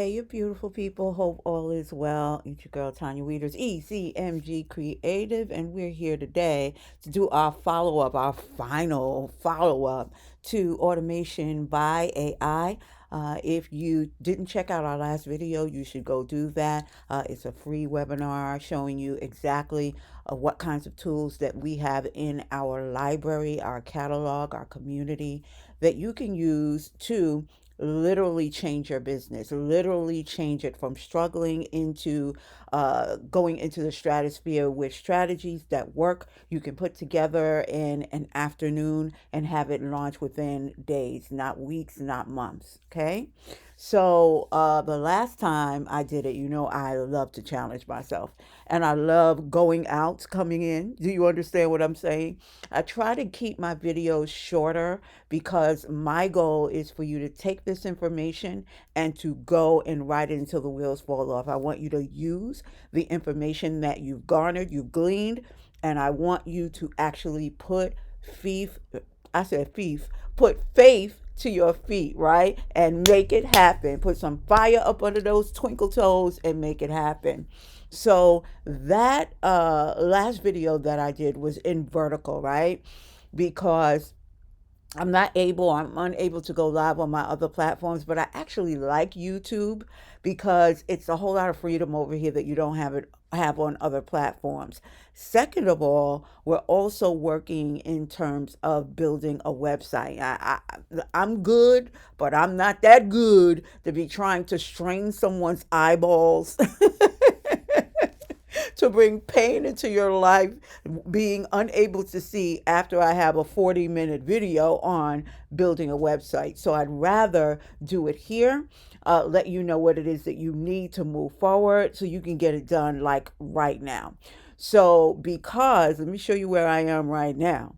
Hey, you beautiful people. Hope all is well. It's your girl, Tanya Weeders, ECMG Creative, and we're here today to do our follow up, our final follow up to automation by AI. If you didn't check out our last video, you should go do that. It's a free webinar showing you exactly what kinds of tools that we have in our library, our catalog, our community that you can use to literally change your business, literally change it from struggling into going into the stratosphere with strategies that work. You can put together in an afternoon and have it launch within days, not weeks, not months. Okay. So the last time I did it, I love to challenge myself and I love going out, coming in. Do you understand what I'm saying? I try to keep my videos shorter because my goal is for you to take this information and to go and write it until the wheels fall off. I want you to use the information that you've garnered, you've gleaned, and I want you to actually put faith, I said faith, put faith to your feet, right? And make it happen. Put some fire up under those twinkle toes and make it happen. So that last video that I did was in vertical, right? Because I'm unable to go live on my other platforms, but I actually like YouTube because it's a whole lot of freedom over here that you don't have on other platforms. Second of all, we're also working in terms of building a website. I'm good, but I'm not that good to be trying to strain someone's eyeballs to bring pain into your life, being unable to see after I have a 40-minute video on building a website. So I'd rather do it here, let you know what it is that you need to move forward so you can get it done like right now. So, because let me show you where I am right now.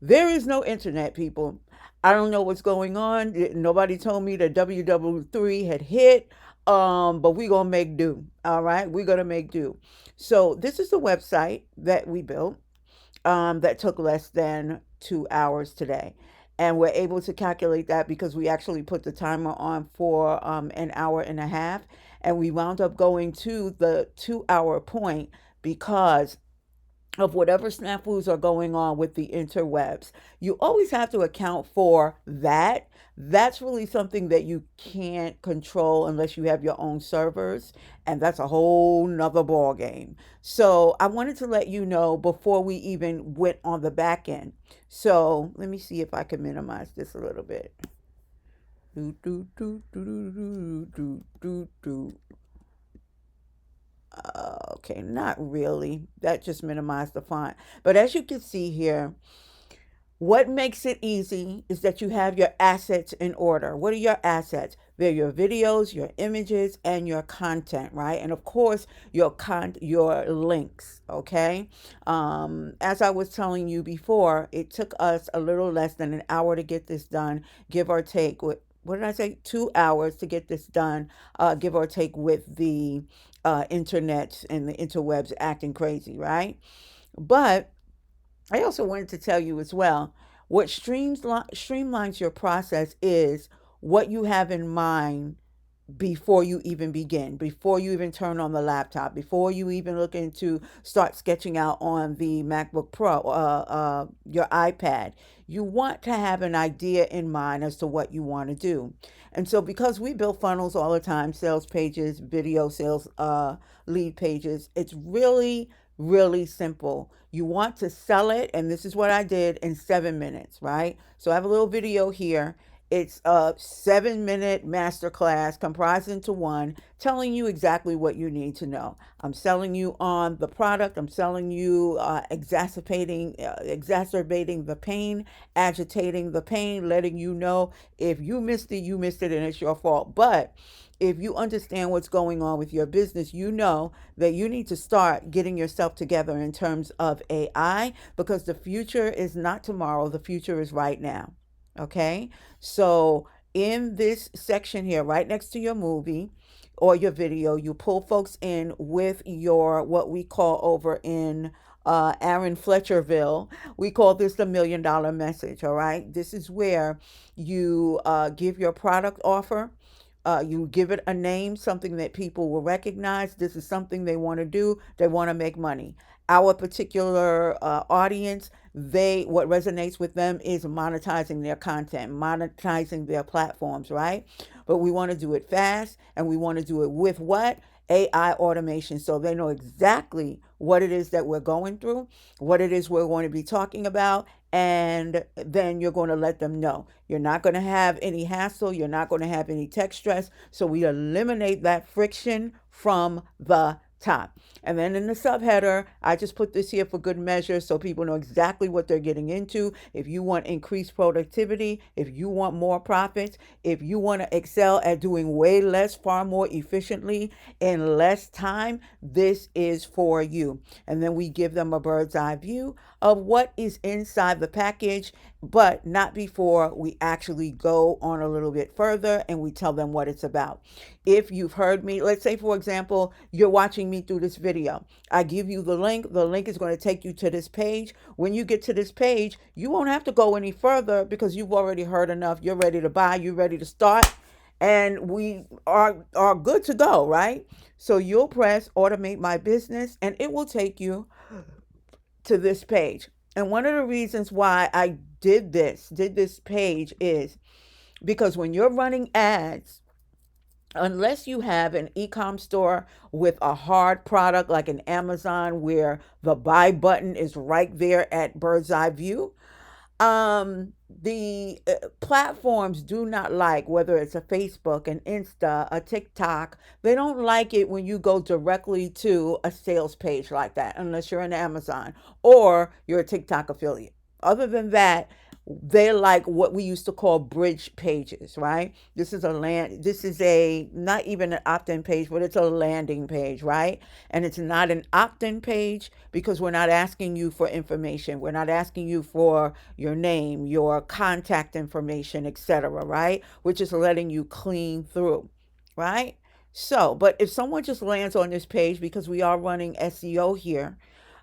There is no internet, people. I don't know what's going on. Nobody told me that WW3 had hit. But we're gonna make do. All right, we're gonna make do. So this is the website that we built. That took less than 2 hours today, and we're able to calculate that because we actually put the timer on for an hour and a half, and we wound up going to the 2 hour point because of whatever snafus are going on with the interwebs. You always have to account for that. That's really something that you can't control unless you have your own servers, and that's a whole nother ball game. So I wanted to let you know before we even went on the back end. So let me see if I can minimize this a little bit. Do, do, do, do, do, do, do, do. Okay, not really. That just minimized the font. But as you can see here, what makes it easy is that you have your assets in order. What are your assets? They're your videos, your images, and your content, right? And of course, your links, okay? As I was telling you before, it took us a little less than an hour to get this done, give or take. What did I say? 2 hours to get this done, give or take, with the internet and the interwebs acting crazy, right? But I also wanted to tell you as well what streamlines your process is what you have in mind before you even begin, before you even turn on the laptop, before you even look into start sketching out on the MacBook Pro, your iPad. You want to have an idea in mind as to what you want to do. And so, because we build funnels all the time, sales pages, video sales, lead pages, it's really, really simple. You want to sell it, and this is what I did in 7 minutes, right? So I have a little video here. It's a 7 minute masterclass comprised into one, telling you exactly what you need to know. I'm selling you on the product. I'm selling you exacerbating the pain, agitating the pain, letting you know if you missed it, you missed it, and it's your fault. But if you understand what's going on with your business, you know that you need to start getting yourself together in terms of AI, because the future is not tomorrow, the future is right now. Okay? So, in this section here, right next to your movie or your video, you pull folks in with your what we call over in Aaron Fletcherville, we call this the $1 million message. All right. This is where you give your product offer, You give it a name, something that people will recognize. This is something they want to do. They want to make money. Our particular audience, they what resonates with them is monetizing their content, monetizing their platforms, right? But we want to do it fast, and we want to do it with what? AI automation. So they know exactly what it is that we're going through, what it is we're going to be talking about, and then you're going to let them know. You're not going to have any hassle, you're not going to have any tech stress. So we eliminate that friction from the top. And then in the subheader, I just put this here for good measure so people know exactly what they're getting into. If you want increased productivity, if you want more profits, if you want to excel at doing way less, far more efficiently in less time, this is for you. And then we give them a bird's eye view of what is inside the package, but not before we actually go on a little bit further and we tell them what it's about. If you've heard me, let's say, for example, you're watching me through this video. I give you the link. The link is going to take you to this page. When you get to this page, you won't have to go any further because you've already heard enough. You're ready to buy. You're ready to start. And we are good to go, right? So you'll press automate my business and it will take you to this page. And one of the reasons why I did this page is because when you're running ads, unless you have an e-com store with a hard product like an Amazon where the buy button is right there at bird's eye view, the platforms do not like, whether it's a Facebook, an Insta, a TikTok, they don't like it when you go directly to a sales page like that, unless you're an Amazon or you're a TikTok affiliate. Other than that, they like what we used to call bridge pages, right? This is a not even an opt-in page, but it's a landing page, right? And it's not an opt-in page because we're not asking you for information. We're not asking you for your name, your contact information, etc., right? We're just letting you clean through, right? So, but if someone just lands on this page, because we are running SEO here,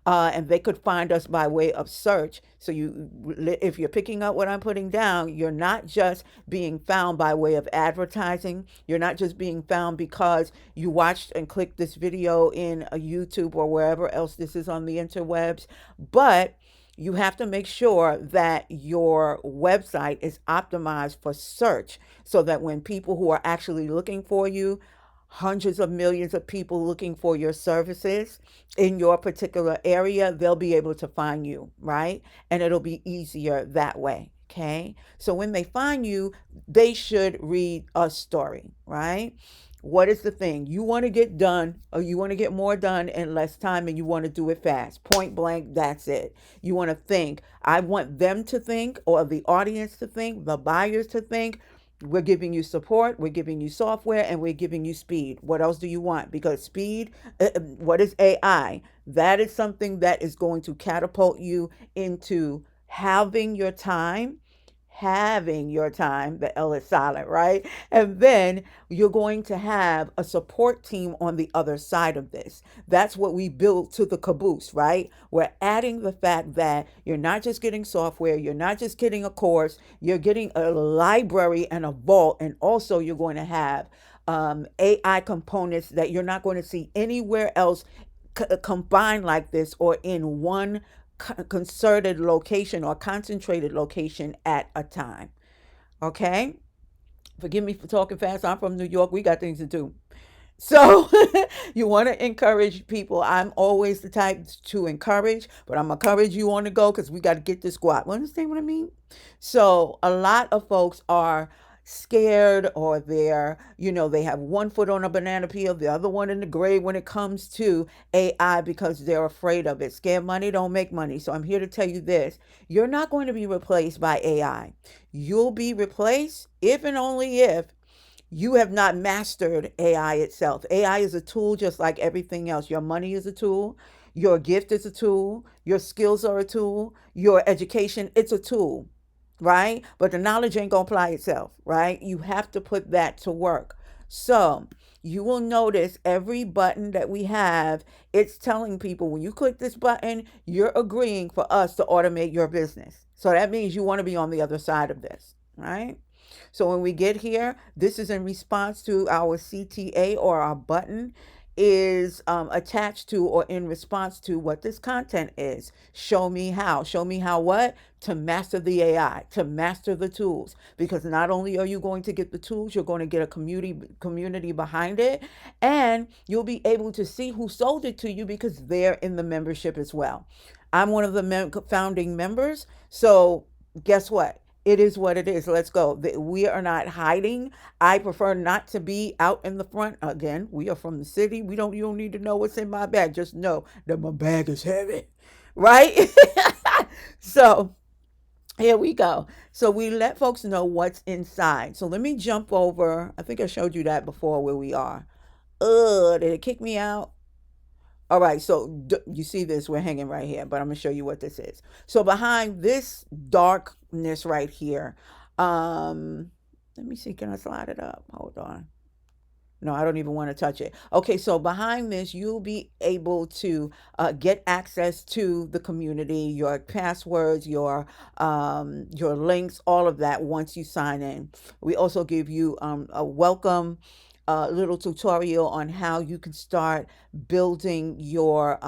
and they could find us by way of search. So if you're picking up what I'm putting down, you're not just being found by way of advertising. You're not just being found because you watched and clicked this video in a YouTube or wherever else this is on the interwebs, but you have to make sure that your website is optimized for search so that when people who are actually looking for you, hundreds of millions of people looking for your services in your particular area, they'll be able to find you, right? And it'll be easier that way. Okay. So when they find you, they should read a story, right? What is the thing? You want to get done, or you want to get more done in less time, and you want to do it fast. Point blank, that's it. You want to think. I want them to think, or the audience to think, the buyers to think, we're giving you support, we're giving you software, and we're giving you speed. What else do you want? Because speed, what is AI? That is something that is going to catapult you into having your time, the L is silent, right? And then you're going to have a support team on the other side of this. That's what we built to the caboose, right? We're adding the fact that you're not just getting software, you're not just getting a course, you're getting a library and a vault, and also you're going to have AI components that you're not going to see anywhere else combined like this or in one concerted location or concentrated location at a time. Okay? Forgive me for talking fast. I'm from New York. We got things to do. So you want to encourage people. I'm always the type to encourage, but I'm encourage you on the go because we got to get this squat. Understand what I mean? So a lot of folks are scared, or they have one foot on a banana peel, the other one in the grave when it comes to AI because they're afraid of it. Scared money don't make money. So I'm here to tell you this. You're not going to be replaced by AI. You'll be replaced if and only if you have not mastered AI itself. AI is a tool just like everything else. Your money is a tool. Your gift is a tool. Your skills are a tool. Your education, it's a tool, right? But the knowledge ain't going to apply itself, right? You have to put that to work. So you will notice every button that we have, it's telling people when you click this button, you're agreeing for us to automate your business. So that means you want to be on the other side of this, right? So when we get here, this is in response to our CTA, or our button is attached to or in response to what this content is. Show me how. Show me how what? To master the AI, to master the tools. Because not only are you going to get the tools, you're going to get a community behind it, and you'll be able to see who sold it to you because they're in the membership as well. I'm one of the founding members, so guess what? It is what it is. Let's go. We are not hiding. I prefer not to be out in the front. Again, we are from the city. You don't need to know what's in my bag. Just know that my bag is heavy. Right? So here we go. So we let folks know what's inside. So let me jump over. I think I showed you that before where we are. Did it kick me out? All right, so you see this, we're hanging right here, but I'm gonna show you what this is. So behind this darkness right here, let me see, can I slide it up? Hold on. No, I don't even want to touch it. Okay, so behind this, you'll be able to get access to the community, your passwords, your links, all of that once you sign in. We also give you a welcome little tutorial on how you can start building your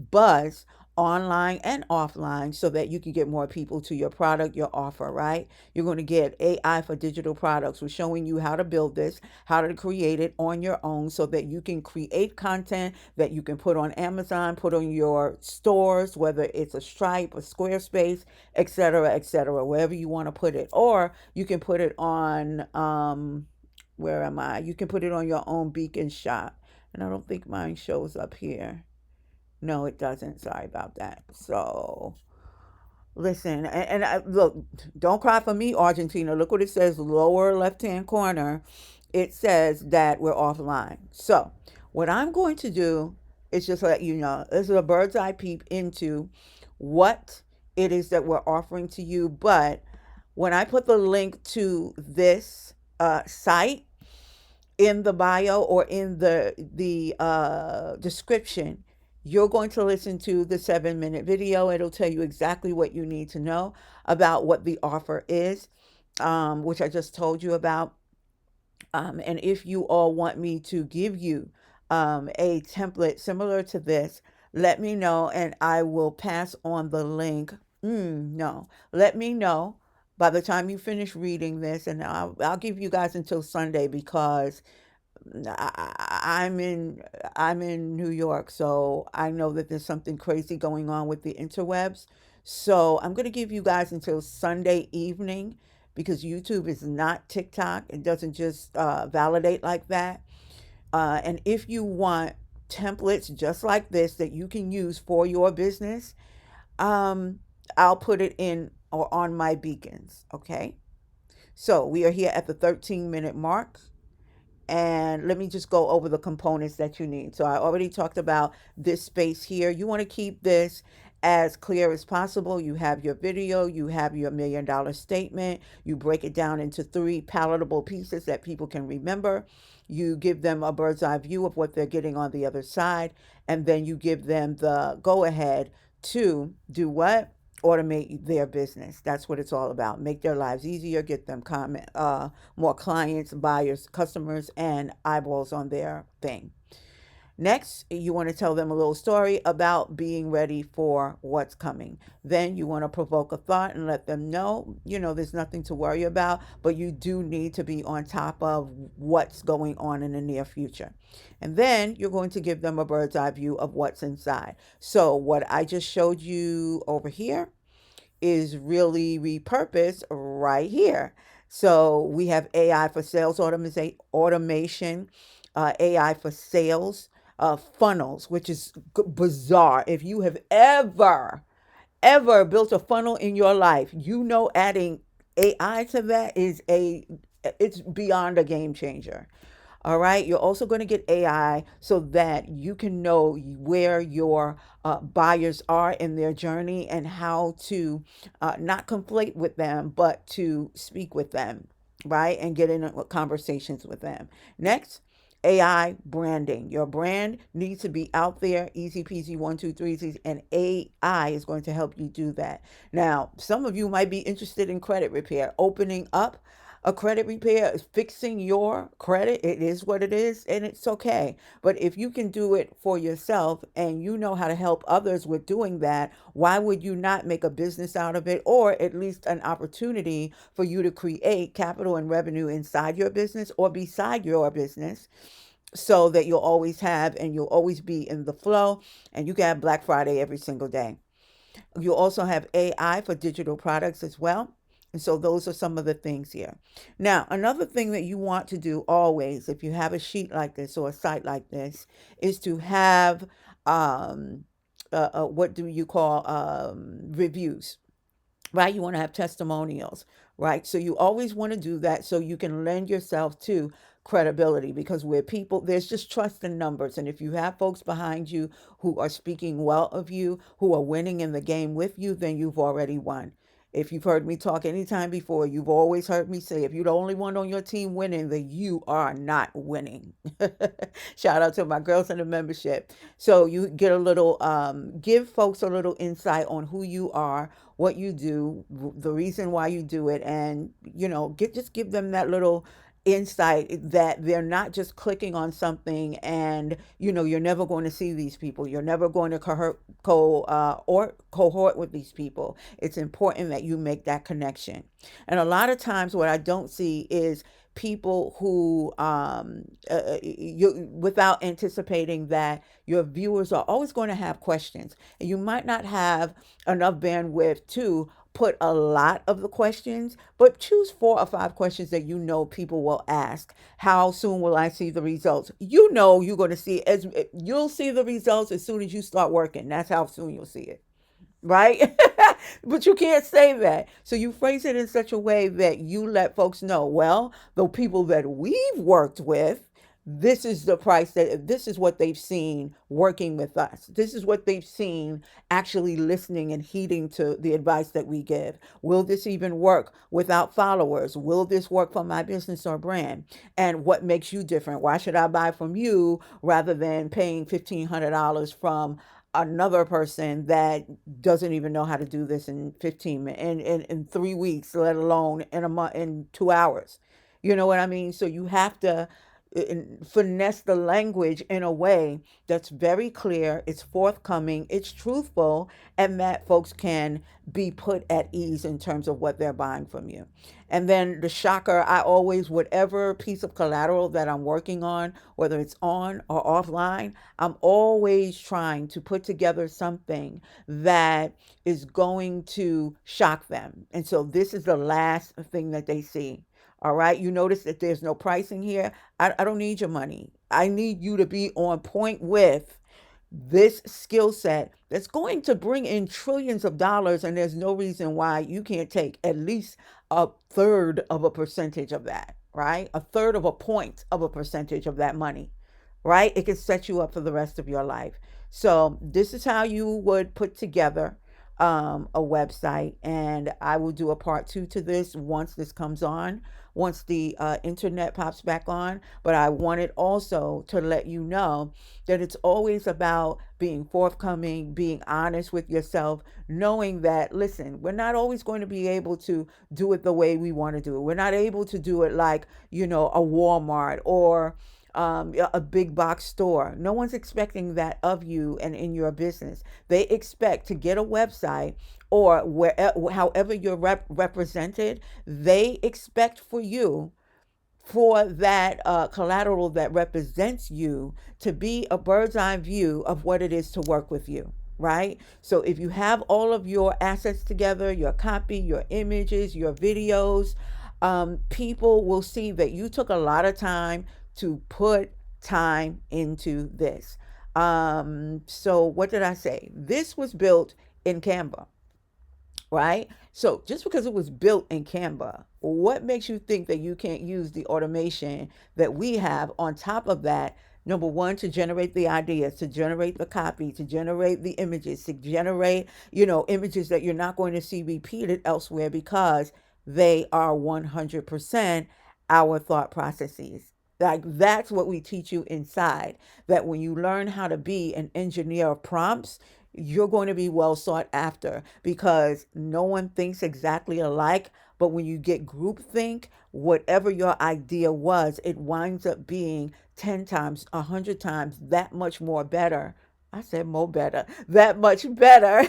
buzz online and offline so that you can get more people to your product, your offer, right? You're going to get AI for digital products. We're showing you how to build this, how to create it on your own so that you can create content that you can put on Amazon, put on your stores, whether it's a Stripe, a Squarespace, etc., wherever you want to put it. Or you can put it on, where am I? You can put it on your own beacon shop. And I don't think mine shows up here. No, it doesn't. Sorry about that. So listen, and look, don't cry for me, Argentina. Look what it says, lower left-hand corner. It says that we're offline. So what I'm going to do is just let you know, this is a bird's eye peep into what it is that we're offering to you. But when I put the link to this site in the bio or in the description, you're going to listen to the 7-minute video. It'll tell you exactly what you need to know about what the offer is, which I just told you about. And if you all want me to give you a template similar to this, let me know and I will pass on the link. No, let me know by the time you finish reading this, and I'll give you guys until Sunday because I'm in New York, so I know that there's something crazy going on with the interwebs. So I'm gonna give you guys until Sunday evening because YouTube is not TikTok. It doesn't just validate like that. And if you want templates just like this that you can use for your business, um, I'll put it in or on my beacons. Okay. So we are here at the 13-minute mark. And let me just go over the components that you need. So I already talked about this space here. You want to keep this as clear as possible. You have your video, you have your $1,000,000 statement. You break it down into 3 palatable pieces that people can remember. You give them a bird's eye view of what they're getting on the other side. And then you give them the go ahead to do what? Automate their business. That's what it's all about. Make their lives easier, get them more clients, buyers, customers, and eyeballs on their thing. Next, you want to tell them a little story about being ready for what's coming. Then you want to provoke a thought and let them know, there's nothing to worry about, but you do need to be on top of what's going on in the near future. And then you're going to give them a bird's eye view of what's inside. So what I just showed you over here is really repurposed right here. So we have AI for sales automation, AI for sales, funnels, which is bizarre. If you have ever built a funnel in your life, adding AI to that it's beyond a game changer. All right. You're also going to get AI so that you can know where your buyers are in their journey and how to not conflate with them, but to speak with them, right? And get in conversations with them. Next, AI branding. Your brand needs to be out there, easy peasy, 1, 2, 3, and AI is going to help you do that. Now, some of you might be interested in credit repair, opening up A credit repair is fixing your credit. It is what it is, and it's okay. But if you can do it for yourself and you know how to help others with doing that, why would you not make a business out of it, or at least an opportunity for you to create capital and revenue inside your business or beside your business, so that you'll always have and you'll always be in the flow, and you can have Black Friday every single day. You also have AI for digital products as well. And so those are some of the things here. Now, another thing that you want to do always, if you have a sheet like this or a site like this, is to have um, what do you call reviews, right? You want to have testimonials, right? So you always want to do that so you can lend yourself to credibility, because where people, there's just trust in numbers. And if you have folks behind you who are speaking well of you, who are winning in the game with you, then you've already won. If you've heard me talk anytime before, you've always heard me say, if you're the only one on your team winning, then you are not winning. Shout out to my girls in the membership. So you get a little, give folks a little insight on who you are, what you do, the reason why you do it, and just give them that little insight that they're not just clicking on something, and you're never going to see these people, you're never going to or cohort with these people. It's important that you make that connection. And a lot of times what I don't see is people who you, without anticipating that your viewers are always going to have questions, and you might not have enough bandwidth to put a lot of the questions, but choose 4 or 5 questions that people will ask. How soon will I see the results? You're going to see, as you'll see the results as soon as you start working. That's how soon you'll see it, right? But you can't say that. So you phrase it in such a way that you let folks know, well, the people that we've worked with, this is the price, that this is what they've seen working with us. This is what they've seen actually listening and heeding to the advice that we give. Will this even work without followers? Will this work for my business or brand? And what makes you different? Why should I buy from you rather than paying $1,500 from another person that doesn't even know how to do this in 15 minutes, in 3 weeks, let alone in a month, in 2 hours? You know what I mean? So you have to finesse the language in a way that's very clear, it's forthcoming, it's truthful, and that folks can be put at ease in terms of what they're buying from you. And then the shocker, I always, whatever piece of collateral that I'm working on, whether it's on or offline, I'm always trying to put together something that is going to shock them. And so this is the last thing that they see. All right. You notice that there's no pricing here. I don't need your money. I need you to be on point with this skill set that's going to bring in trillions of dollars. And there's no reason why you can't take at least a third of a percentage of that, right? A third of a point of a percentage of that money, right? It can set you up for the rest of your life. So this is how you would put together a website, and I will do a part 2 to this once this comes on, once the internet pops back on. But I wanted also to let you know that it's always about being forthcoming, being honest with yourself, knowing that, listen, we're not always going to be able to do it the way we want to do it. We're not able to do it like, a Walmart or a big box store. No one's expecting that of you and in your business. They expect to get a website, or however you're represented, they expect for you, for that collateral that represents you, to be a bird's eye view of what it is to work with you. Right? So if you have all of your assets together, your copy, your images, your videos, people will see that you took a lot of time to put time into this. So what did I say? This was built in Canva, right? So just because it was built in Canva, what makes you think that you can't use the automation that we have on top of that? Number one, to generate the ideas, to generate the copy, to generate the images, to generate, images that you're not going to see repeated elsewhere, because they are 100% our thought processes. Like, that's what we teach you inside. That when you learn how to be an engineer of prompts, you're going to be well sought after because no one thinks exactly alike. But when you get groupthink, whatever your idea was, it winds up being 10 times, 100 times that much more better. I said more better, that much better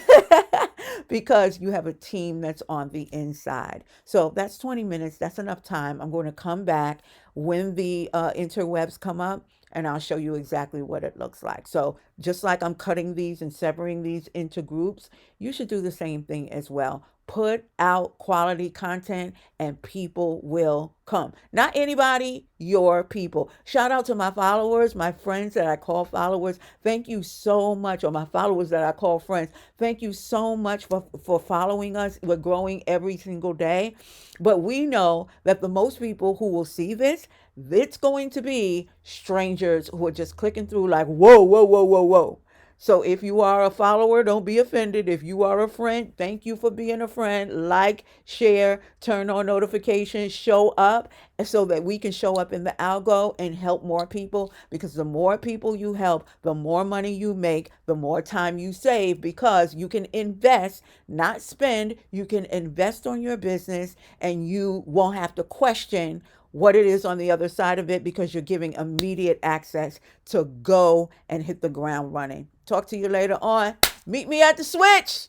because you have a team that's on the inside. So that's 20 minutes. That's enough time. I'm going to come back when the interwebs come up and I'll show you exactly what it looks like. So just like I'm cutting these and severing these into groups, you should do the same thing as well. Put out quality content and people will come. Not anybody, your people. Shout out to my followers, my friends that I call followers. Thank you so much, or my followers that I call friends. Thank you so much for following us. We're growing every single day. But we know that the most people who will see this, it's going to be strangers who are just clicking through like, whoa, whoa, whoa, whoa, whoa. So if you are a follower, don't be offended. If you are a friend, thank you for being a friend. Like, share, turn on notifications, show up so that we can show up in the algo and help more people, because the more people you help, the more money you make, the more time you save, because you can invest, not spend. You can invest on your business and you won't have to question what it is on the other side of it, because you're giving immediate access to go and hit the ground running. Talk to you later on. Meet me at the switch.